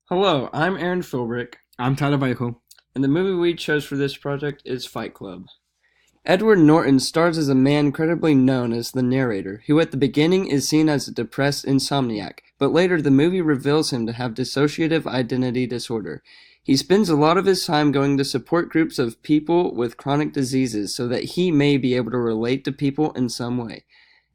Hello, I'm Aaron Philbrick, I'm Tyler Vallejo. and the movie we chose for this project is Fight Club. Edward Norton stars as a man credibly known as the narrator, who at the beginning is seen as a depressed insomniac, but later the movie reveals him to have dissociative identity disorder. He spends a lot of his time going to support groups of people with chronic diseases so that he may be able to relate to people in some way.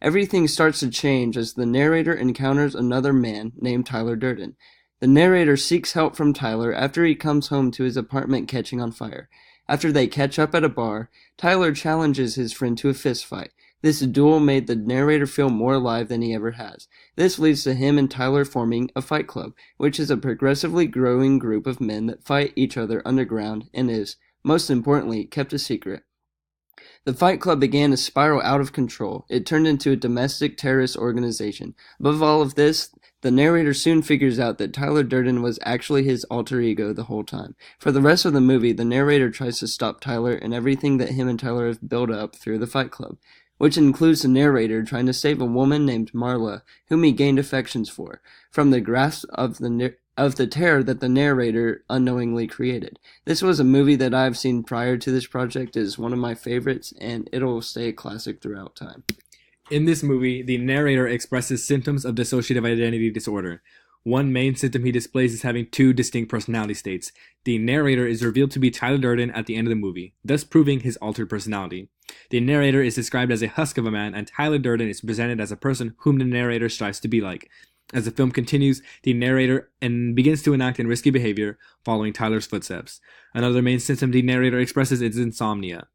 Everything starts to change as the narrator encounters another man named Tyler Durden. The narrator seeks help from Tyler after he comes home to his apartment catching on fire. After they catch up at a bar, Tyler challenges his friend to a fist fight. This duel made the narrator feel more alive than he ever has. This leads to him and Tyler forming a fight club, which is a progressively growing group of men that fight each other underground and is, most importantly, kept a secret. The Fight Club began to spiral out of control. It turned into a domestic terrorist organization. Above all of this, the narrator soon figures out that Tyler Durden was actually his alter ego the whole time. For the rest of the movie, the narrator tries to stop Tyler and everything that him and Tyler have built up through the Fight Club, which includes the narrator trying to save a woman named Marla, whom he gained affections for, from the grasp of the terror that the narrator unknowingly created. This was a movie that I've seen prior to this project, is one of my favorites, and it'll stay a classic throughout time. In this movie, the narrator expresses symptoms of dissociative identity disorder. One main symptom he displays is having two distinct personality states. The narrator is revealed to be Tyler Durden at the end of the movie, thus proving his altered personality. The narrator is described as a husk of a man, and Tyler Durden is presented as a person whom the narrator strives to be like. As the film continues, the narrator begins to enact in risky behavior, following Tyler's footsteps. Another main symptom the narrator expresses is insomnia.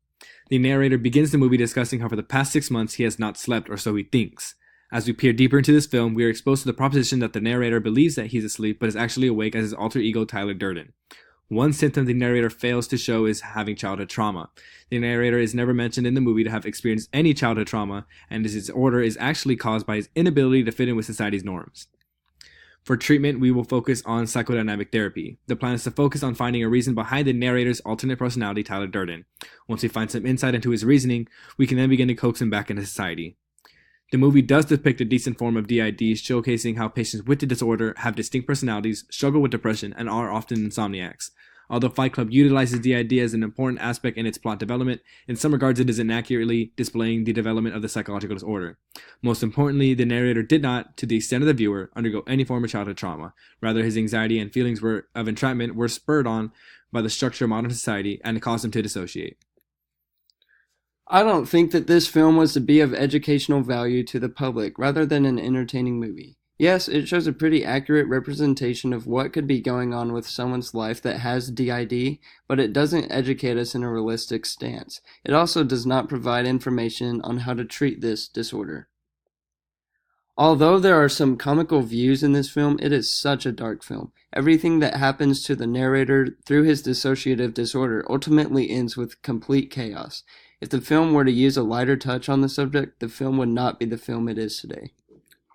The narrator begins the movie discussing how for the past 6 months he has not slept, or so he thinks. As we peer deeper into this film, we are exposed to the proposition that the narrator believes that he's asleep, but is actually awake as his alter ego Tyler Durden. One symptom the narrator fails to show is having childhood trauma. The narrator is never mentioned in the movie to have experienced any childhood trauma, and his disorder is actually caused by his inability to fit in with society's norms. For treatment, we will focus on psychodynamic therapy. The plan is to focus on finding a reason behind the narrator's alternate personality, Tyler Durden. Once we find some insight into his reasoning, we can then begin to coax him back into society. The movie does depict a decent form of DID, showcasing how patients with the disorder have distinct personalities, struggle with depression, and are often insomniacs. Although Fight Club utilizes DID as an important aspect in its plot development, in some regards it is inaccurately displaying the development of the psychological disorder. Most importantly, the narrator did not, to the extent of the viewer, undergo any form of childhood trauma. Rather, his anxiety and feelings of entrapment were spurred on by the structure of modern society and caused him to dissociate. I don't think that this film was to be of educational value to the public rather than an entertaining movie. Yes, it shows a pretty accurate representation of what could be going on with someone's life that has DID, but it doesn't educate us in a realistic stance. It also does not provide information on how to treat this disorder. Although there are some comical views in this film, it is such a dark film. Everything that happens to the narrator through his dissociative disorder ultimately ends with complete chaos. If the film were to use a lighter touch on the subject, the film would not be the film it is today.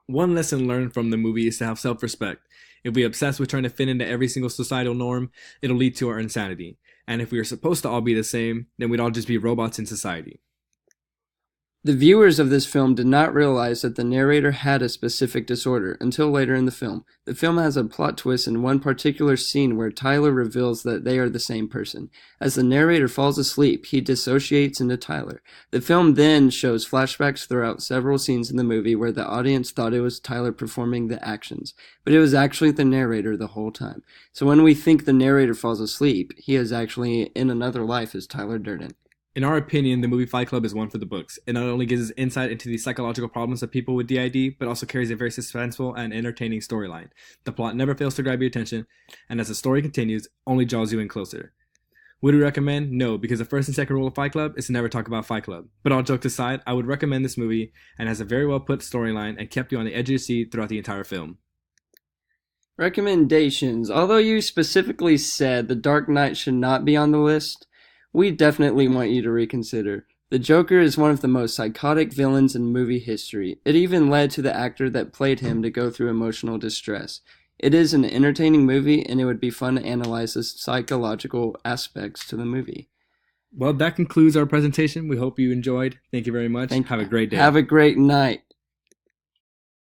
One lesson learned from the movie is to have self-respect. If we obsess with trying to fit into every single societal norm, it'll lead to our insanity. And if we are supposed to all be the same, then we'd all just be robots in society. The viewers of this film did not realize that the narrator had a specific disorder until later in the film. The film has a plot twist in one particular scene where Tyler reveals that they are the same person. As the narrator falls asleep, he dissociates into Tyler. The film then shows flashbacks throughout several scenes in the movie where the audience thought it was Tyler performing the actions, but it was actually the narrator the whole time. So when we think the narrator falls asleep, he is actually in another life as Tyler Durden. In our opinion, the movie Fight Club is one for the books. It not only gives us insight into the psychological problems of people with DID, but also carries a very suspenseful and entertaining storyline. The plot never fails to grab your attention, and as the story continues, only draws you in closer. Would we recommend? No, because the first and second rule of Fight Club is to never talk about Fight Club. But all jokes aside, I would recommend this movie, and has a very well put storyline and kept you on the edge of your seat throughout the entire film. Recommendations. Although you specifically said The Dark Knight should not be on the list, we definitely want you to reconsider. The Joker is one of the most psychotic villains in movie history. It even led to the actor that played him to go through emotional distress. It is an entertaining movie, and it would be fun to analyze the psychological aspects to the movie. Well, that concludes our presentation. We hope you enjoyed. Thank you very much. Have a great day. Have a great night.